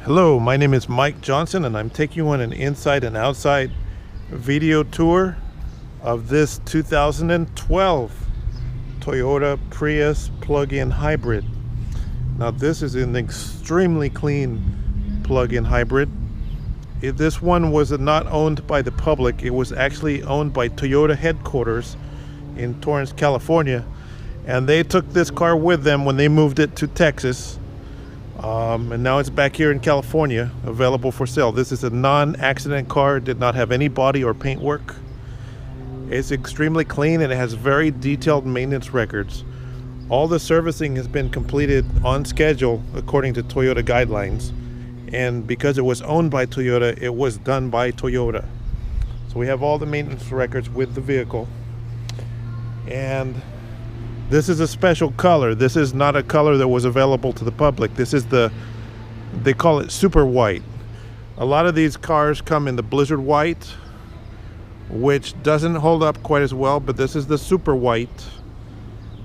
Hello, my name is Mike Johnson and I'm taking you on an inside and outside video tour of this 2012 Toyota Prius plug-in hybrid. Now this is an extremely clean plug-in hybrid. This one was not owned by the public. It was actually owned by Toyota headquarters in Torrance, California, and they took this car with them when they moved it to Texas. And now it's back here in California, available for sale. This is a non-accident car, did not have any body or paint work. It's extremely clean and it has very detailed maintenance records. All the servicing has been completed on schedule according to Toyota guidelines. And because it was owned by Toyota, it was done by Toyota. So we have all the maintenance records with the vehicle. And this is a special color. This is not a color that was available to the public. This is they call it super white. A lot of these cars come in the blizzard white, which doesn't hold up quite as well, but this is the super white,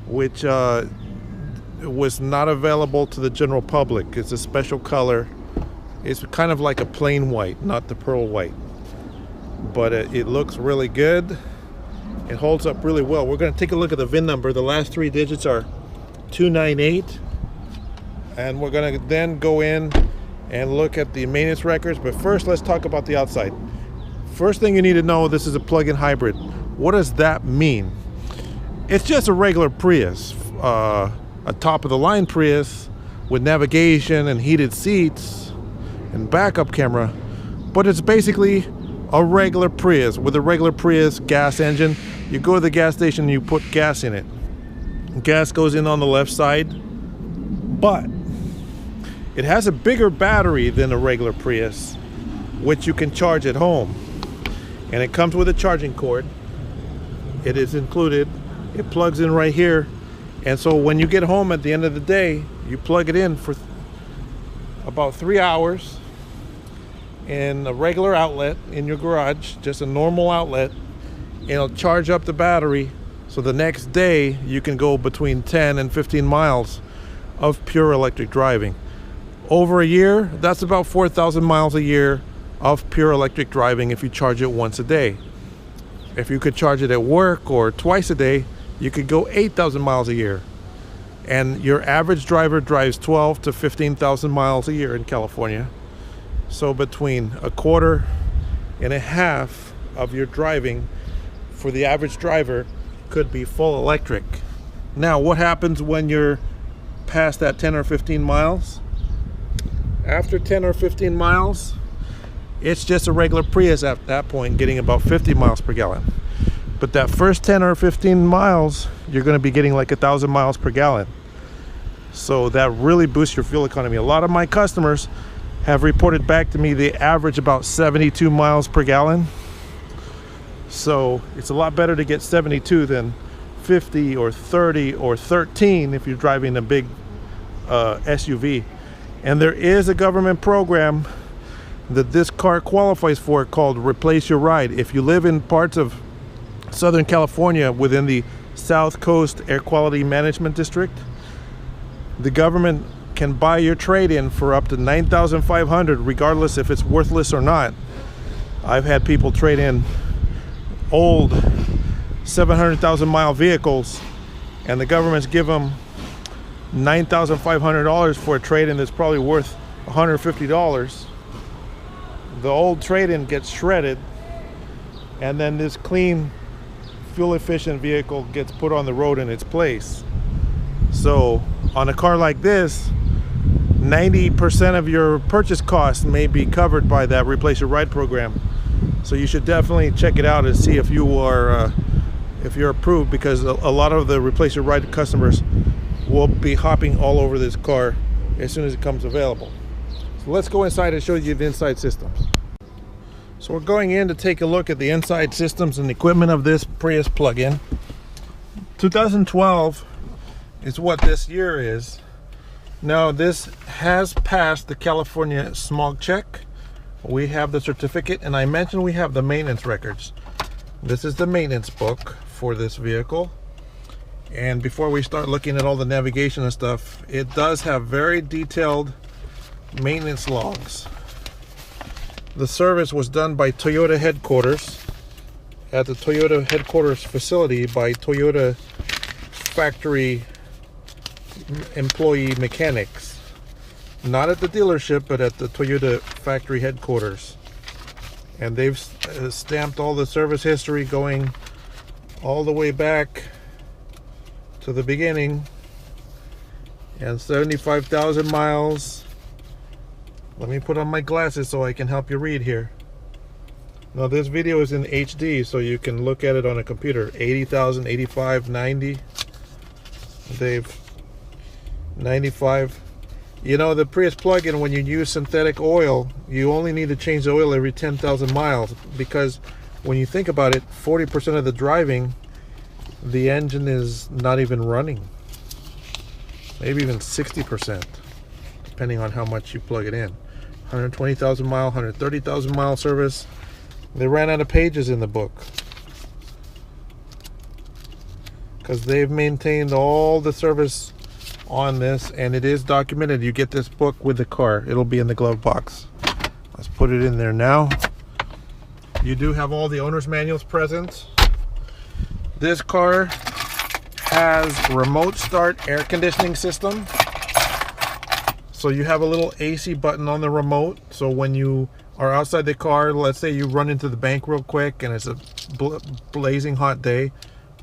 which was not available to the general public. It's a special color. It's kind of like a plain white, not the pearl white, but it looks really good. It holds up really well. We're going to take a look at the VIN number. The last three digits are 298. And we're going to then go in and look at the maintenance records. But first, let's talk about the outside. First thing you need to know, this is a plug-in hybrid. What does that mean? It's just a regular Prius. A top-of-the-line Prius with navigation and heated seats and backup camera. But it's basically a regular Prius with a regular Prius gas engine. You go to the gas station and you put gas in it. Gas goes in on the left side, but it has a bigger battery than a regular Prius, which you can charge at home. And it comes with a charging cord. It is included. It plugs in right here. And so when you get home at the end of the day, you plug it in for about 3 hours in a regular outlet in your garage, just a normal outlet. It'll charge up the battery, so the next day you can go between 10 and 15 miles of pure electric driving. Over a year, that's about 4,000 miles a year of pure electric driving if you charge it once a day. If you could charge it at work or twice a day, you could go 8,000 miles a year. And your average driver drives 12 to 15,000 miles a year in California. So between a quarter and a half of your driving for the average driver could be full electric. Now, what happens when you're past that 10 or 15 miles? After 10 or 15 miles, it's just a regular Prius at that point, getting about 50 miles per gallon. But that first 10 or 15 miles, you're going to be getting like 1,000 miles per gallon. So that really boosts your fuel economy. A lot of my customers have reported back to me they average about 72 miles per gallon. So it's a lot better to get 72 than 50 or 30 or 13 if you're driving a big SUV. And there is a government program that this car qualifies for called Replace Your Ride. If you live in parts of Southern California within the South Coast Air Quality Management District, the government can buy your trade-in for up to $9,500, regardless if it's worthless or not. I've had people trade in old 700,000 mile vehicles, and the government's give them $9,500 for a trade-in that's probably worth $150. The old trade-in gets shredded, and then this clean, fuel-efficient vehicle gets put on the road in its place. So on a car like this, 90% of your purchase cost may be covered by that Replace Your Ride program. So you should definitely check it out and see if you are if you're approved, because a lot of the Replace Your Ride customers will be hopping all over this car as soon as it comes available. So let's go inside and show you the inside systems. So we're going in to take a look at the inside systems and equipment of this Prius plug-in. 2012 is what this year is. Now this has passed the California smog check. We have the certificate, and I mentioned we have the maintenance records. This is the maintenance book for this vehicle. And before we start looking at all the navigation and stuff, it does have very detailed maintenance logs. The service was done by Toyota headquarters at the Toyota headquarters facility by Toyota factory employee mechanics. Not at the dealership, but at the Toyota factory headquarters. And they've stamped all the service history going all the way back to the beginning. And 75,000 miles. Let me put on my glasses so I can help you read here. Now this video is in HD, so you can look at it on a computer. 80,000, 85, 90. They've 95. You know, the Prius plug-in, when you use synthetic oil, you only need to change the oil every 10,000 miles, because when you think about it, 40% of the driving, the engine is not even running. Maybe even 60%, depending on how much you plug it in. 120,000 mile, 130,000 mile service. They ran out of pages in the book because they've maintained all the service on this, and it is documented. You get this book with the car. It'll be in the glove box. Let's put it in there now. You do have all the owner's manuals present. This car has remote start air conditioning system. So you have a little AC button on the remote. So when you are outside the car, let's say you run into the bank real quick and it's a blazing hot day.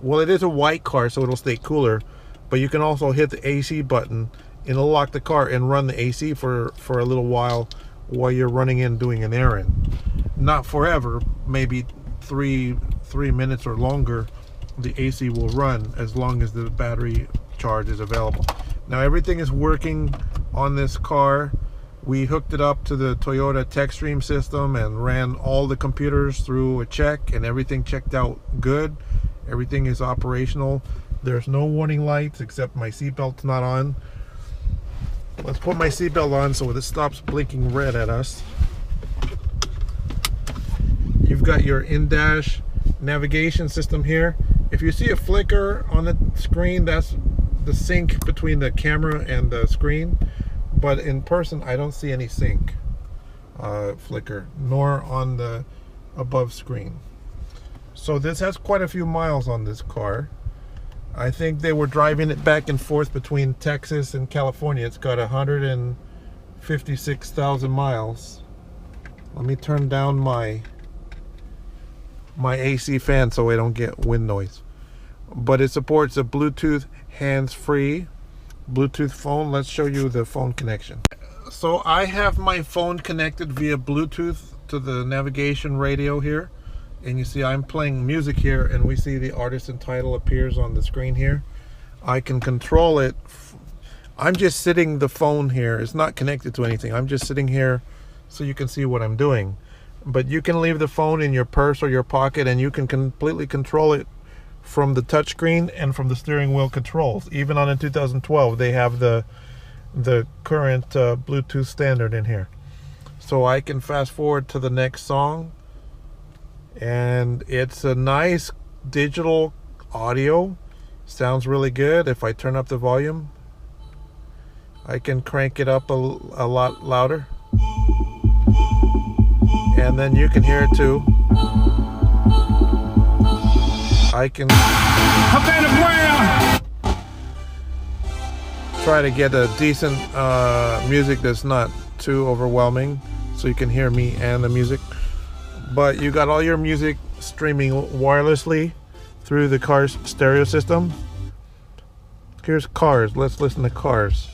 Well, it is a white car, so it'll stay cooler. But you can also hit the AC button and it'll lock the car and run the AC for a little while you're running in doing an errand. Not forever, maybe three minutes or longer. The AC will run as long as the battery charge is available. Now everything is working on this car. We hooked it up to the Toyota TechStream system and ran all the computers through a check, and everything checked out good. Everything is operational. There's no warning lights except my seatbelt's not on. Let's put my seatbelt on so it stops blinking red at us. You've got your in-dash navigation system here. If you see a flicker on the screen, that's the sync between the camera and the screen. But in person, I don't see any sync flicker, nor on the above screen. So this has quite a few miles on this car. I think they were driving it back and forth between Texas and California. It's got 156,000 miles. Let me turn down my AC fan so I don't get wind noise. But it supports a Bluetooth hands-free Bluetooth phone. Let's show you the phone connection. So I have my phone connected via Bluetooth to the navigation radio here, and you see I'm playing music here, and we see the artist and title appears on the screen here. I can control it. I'm just sitting the phone here. It's not connected to anything. I'm just sitting here so you can see what I'm doing. But you can leave the phone in your purse or your pocket, and you can completely control it from the touchscreen and from the steering wheel controls. Even on a 2012, they have the current Bluetooth standard in here. So I can fast forward to the next song, and it's a nice digital audio. Sounds really good. If I turn up the volume, I can crank it up a lot louder, and then you can hear it too. I can try to get a decent music that's not too overwhelming, so you can hear me and the music. But you got all your music streaming wirelessly through the car's stereo system. Here's Cars. Let's listen to Cars.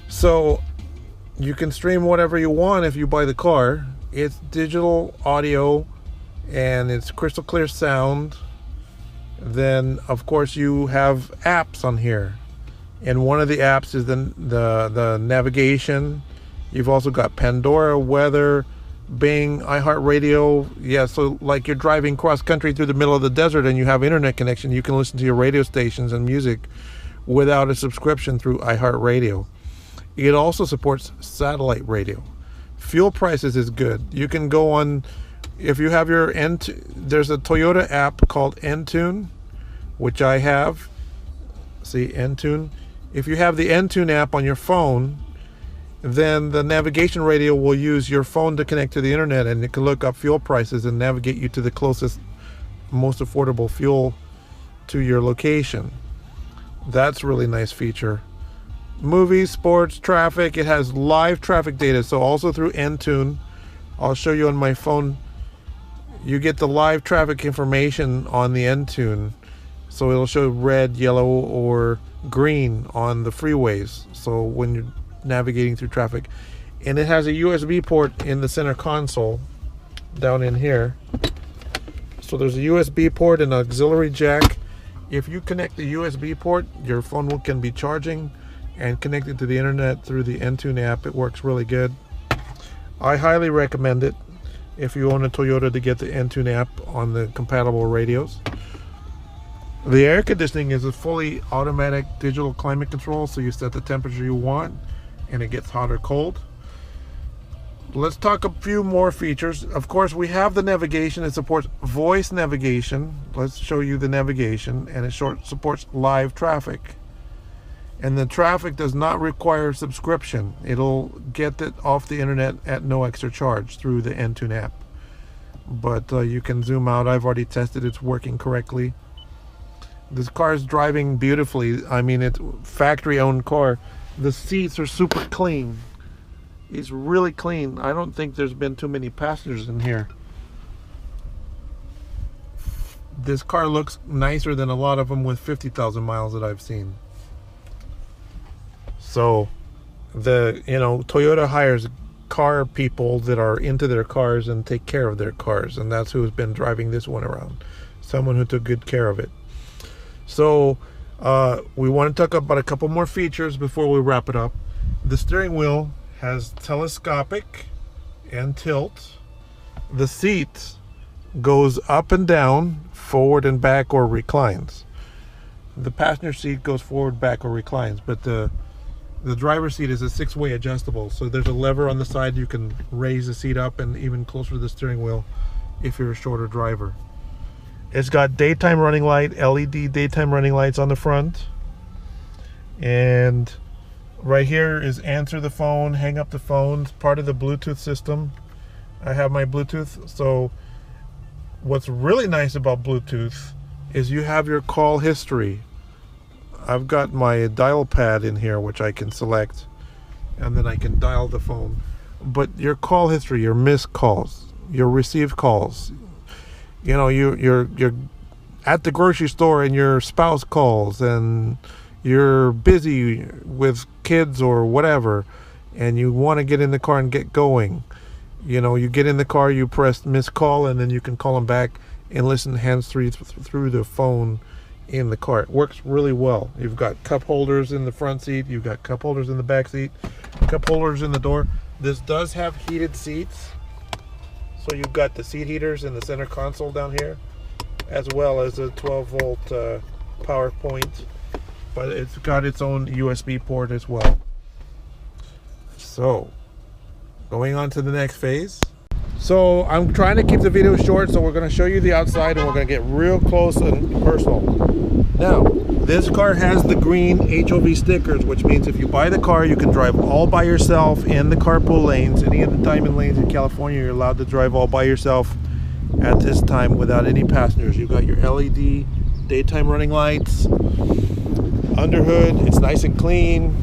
So you can stream whatever you want if you buy the car. It's digital audio and it's crystal clear sound. Then of course you have apps on here, and one of the apps is the navigation. You've also got Pandora, weather, Bing, iHeartRadio. Yeah, so like you're driving cross country through the middle of the desert and you have internet connection, you can listen to your radio stations and music without a subscription through iHeartRadio. It also supports satellite radio. Fuel prices is good. You can go on, if you have your there's a Toyota app called Entune, which I have. See, Entune. If you have the Entune app on your phone, then the navigation radio will use your phone to connect to the internet, and it can look up fuel prices and navigate you to the closest, most affordable fuel to your location. That's a really nice feature. Movies, sports, traffic. It has live traffic data, so also through Entune. I'll show you on my phone. You get the live traffic information on the Entune, so it'll show red, yellow, or green on the freeways, so when you're navigating through traffic. And it has a USB port in the center console down in here. So there's a USB port and an auxiliary jack. If you connect the USB port, your phone can be charging and connected to the internet through the Entune app. It works really good. I highly recommend it if you own a Toyota to get the Entune app on the compatible radios. The air conditioning is a fully automatic digital climate control, so you set the temperature you want and it gets hot or cold. Let's talk a few more features. Of course, we have the navigation. It supports voice navigation. Let's show you the navigation, and it supports live traffic. And the traffic does not require subscription. It'll get it off the internet at no extra charge through the Entune app. But you can zoom out. I've already tested it's working correctly. This car is driving beautifully. I mean, it's factory-owned car. The seats are super clean. It's really clean. I don't think there's been too many passengers in here. This car looks nicer than a lot of them with 50,000 miles that I've seen. So, Toyota hires car people that are into their cars and take care of their cars, and that's who's been driving this one around. Someone who took good care of it. So, we want to talk about a couple more features before we wrap it up. The steering wheel has telescopic and tilt. The seat goes up and down, forward and back, or reclines. The passenger seat goes forward, back, or reclines, but the driver's seat is a 6-way adjustable. So there's a lever on the side. You can raise the seat up and even closer to the steering wheel if you're a shorter driver. It's got daytime running light, LED daytime running lights on the front. And right here is answer the phone, hang up the phone. It's part of the Bluetooth system. I have my Bluetooth. So what's really nice about Bluetooth is you have your call history. I've got my dial pad in here, which I can select, and then I can dial the phone. But your call history, your missed calls, your received calls, you're at the grocery store and your spouse calls and you're busy with kids or whatever, and you want to get in the car and get going. You get in the car, you press missed call, and then you can call them back and listen hands-free through the phone in the car. It works really well. You've got cup holders in the front seat, you've got cup holders in the back seat, cup holders in the door. This does have heated seats, so you've got the seat heaters in the center console down here, as well as a 12-volt power point, but it's got its own USB port as well. So, going on to the next phase. So I'm trying to keep the video short, so we're going to show you the outside and we're going to get real close and personal. Now, this car has the green HOV stickers, which means if you buy the car, you can drive all by yourself in the carpool lanes. Any of the diamond lanes in California, you're allowed to drive all by yourself at this time without any passengers. You've got your LED daytime running lights. Under hood, it's nice and clean.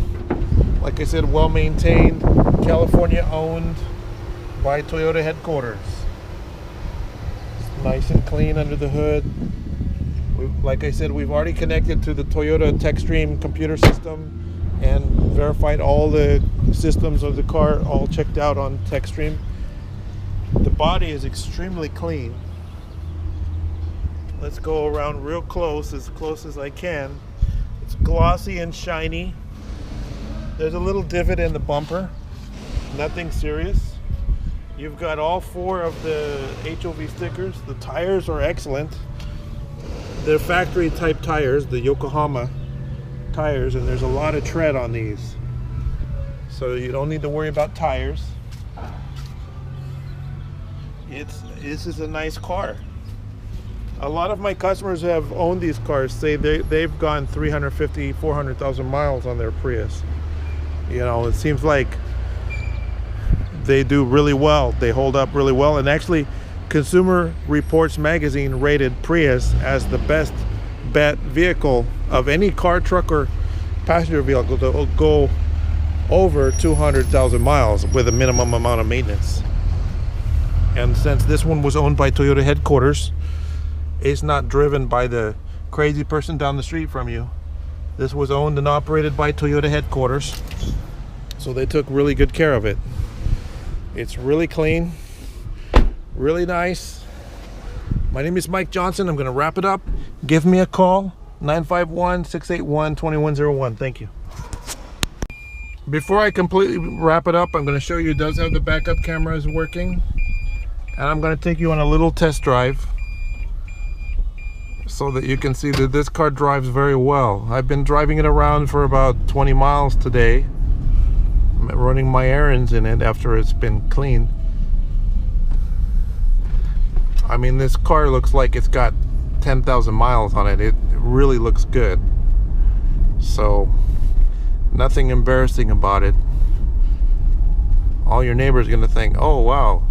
Like I said, well maintained, California owned by Toyota headquarters. It's nice and clean under the hood. Like I said, we've already connected to the Toyota TechStream computer system and verified all the systems of the car, all checked out on TechStream. The body is extremely clean. Let's go around real close as I can. It's glossy and shiny. There's a little divot in the bumper, nothing serious. You've got all 4 of the HOV stickers. The tires are excellent. They're factory type tires, the Yokohama tires, and there's a lot of tread on these. So you don't need to worry about tires. This is a nice car. A lot of my customers who have owned these cars say they've gone 350, 400,000 miles on their Prius. It seems like they do really well. They hold up really well. And actually, Consumer Reports magazine rated Prius as the best bet vehicle of any car, truck, or passenger vehicle to go over 200,000 miles with a minimum amount of maintenance. And since this one was owned by Toyota headquarters, it's not driven by the crazy person down the street from you. This was owned and operated by Toyota headquarters, so they took really good care of it. It's really clean, really nice. My name is Mike Johnson. I'm going to wrap it up. Give me a call, 951-681-2101. Thank you. Before I completely wrap it up, I'm going to show you it does have the backup cameras working. And I'm going to take you on a little test drive so that you can see that this car drives very well. I've been driving it around for about 20 miles today. I'm running my errands in it after it's been cleaned. I mean, this car looks like it's got 10,000 miles on it. It really looks good. So, nothing embarrassing about it. All your neighbors are going to think, oh wow,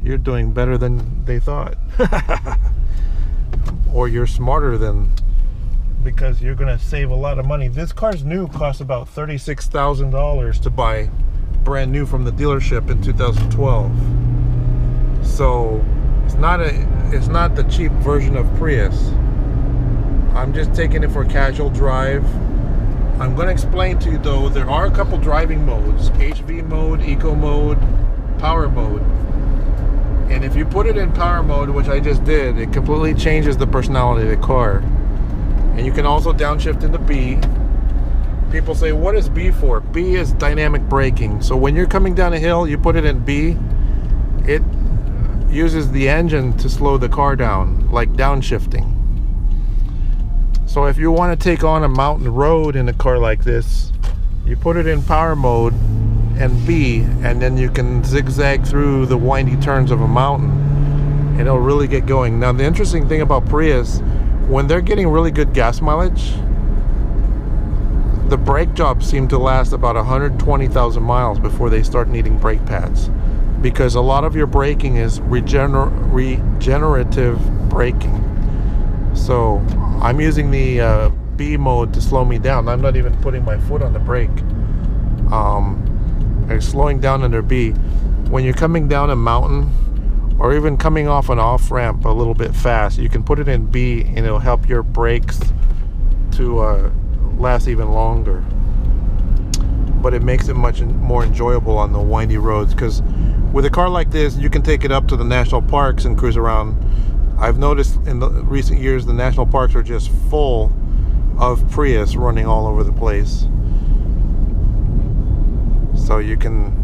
you're doing better than they thought. Or you're smarter than, because you're going to save a lot of money. This car's new, costs about $36,000 to buy brand new from the dealership in 2012. So it's not the cheap version of Prius. I'm just taking it for a casual drive. I'm going to explain to you though, there are a couple driving modes: HV mode, eco mode, power mode. And if you put it in power mode, which I just did, it completely changes the personality of the car. And you can also downshift into B. People say, what is B for? B is dynamic braking. So when you're coming down a hill, you put it in B, it uses the engine to slow the car down, like downshifting. So if you want to take on a mountain road in a car like this, you put it in power mode and B, and then you can zigzag through the windy turns of a mountain and it'll really get going. Now the interesting thing about Prius, when they're getting really good gas mileage, the brake jobs seem to last about 120,000 miles before they start needing brake pads, because a lot of your braking is regenerative braking. So I'm using the B mode to slow me down. I'm not even putting my foot on the brake. I'm slowing down under B. When you're coming down a mountain or even coming off an off-ramp a little bit fast, you can put it in B and it'll help your brakes to last even longer. But it makes it much more enjoyable on the windy roads, because with a car like this, you can take it up to the national parks and cruise around. I've noticed in the recent years the national parks are just full of Prius running all over the place. So you can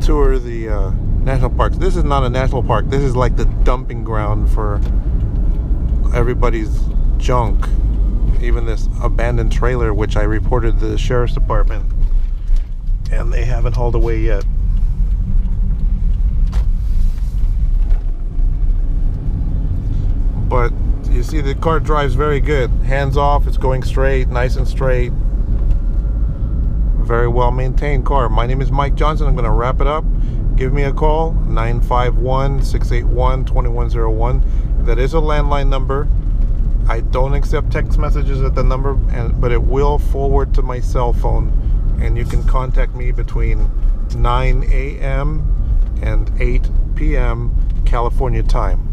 tour the national parks. This is not a national park. This is like the dumping ground for everybody's junk. Even this abandoned trailer, which I reported to the sheriff's department, and they haven't hauled away yet. But you see the car drives very good. Hands off, it's going straight, nice and straight. Very well maintained car. My name is Mike Johnson. I'm going to wrap it up. Give me a call, 951-681-2101. That is a landline number. I don't accept text messages at the number, but it will forward to my cell phone, and you can contact me between 9 a.m. and 8 p.m. California time.